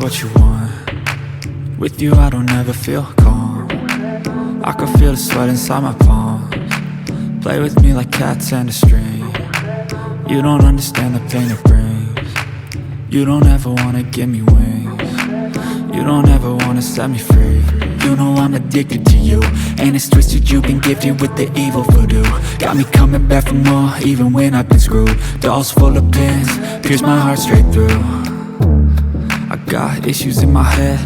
what you want. With you I don't ever feel calm. I can feel the sweat inside my palms. Play with me like cats and a string. You don't understand the pain it brings. You don't ever wanna give me wings. You don't ever wanna set me free. You know I'm addicted to you, and it's twisted, you've been gifted with the evil voodoo. Got me coming back for more, even when I've been screwed. Dolls full of pins, pierce my heart straight through. I got issues in my head,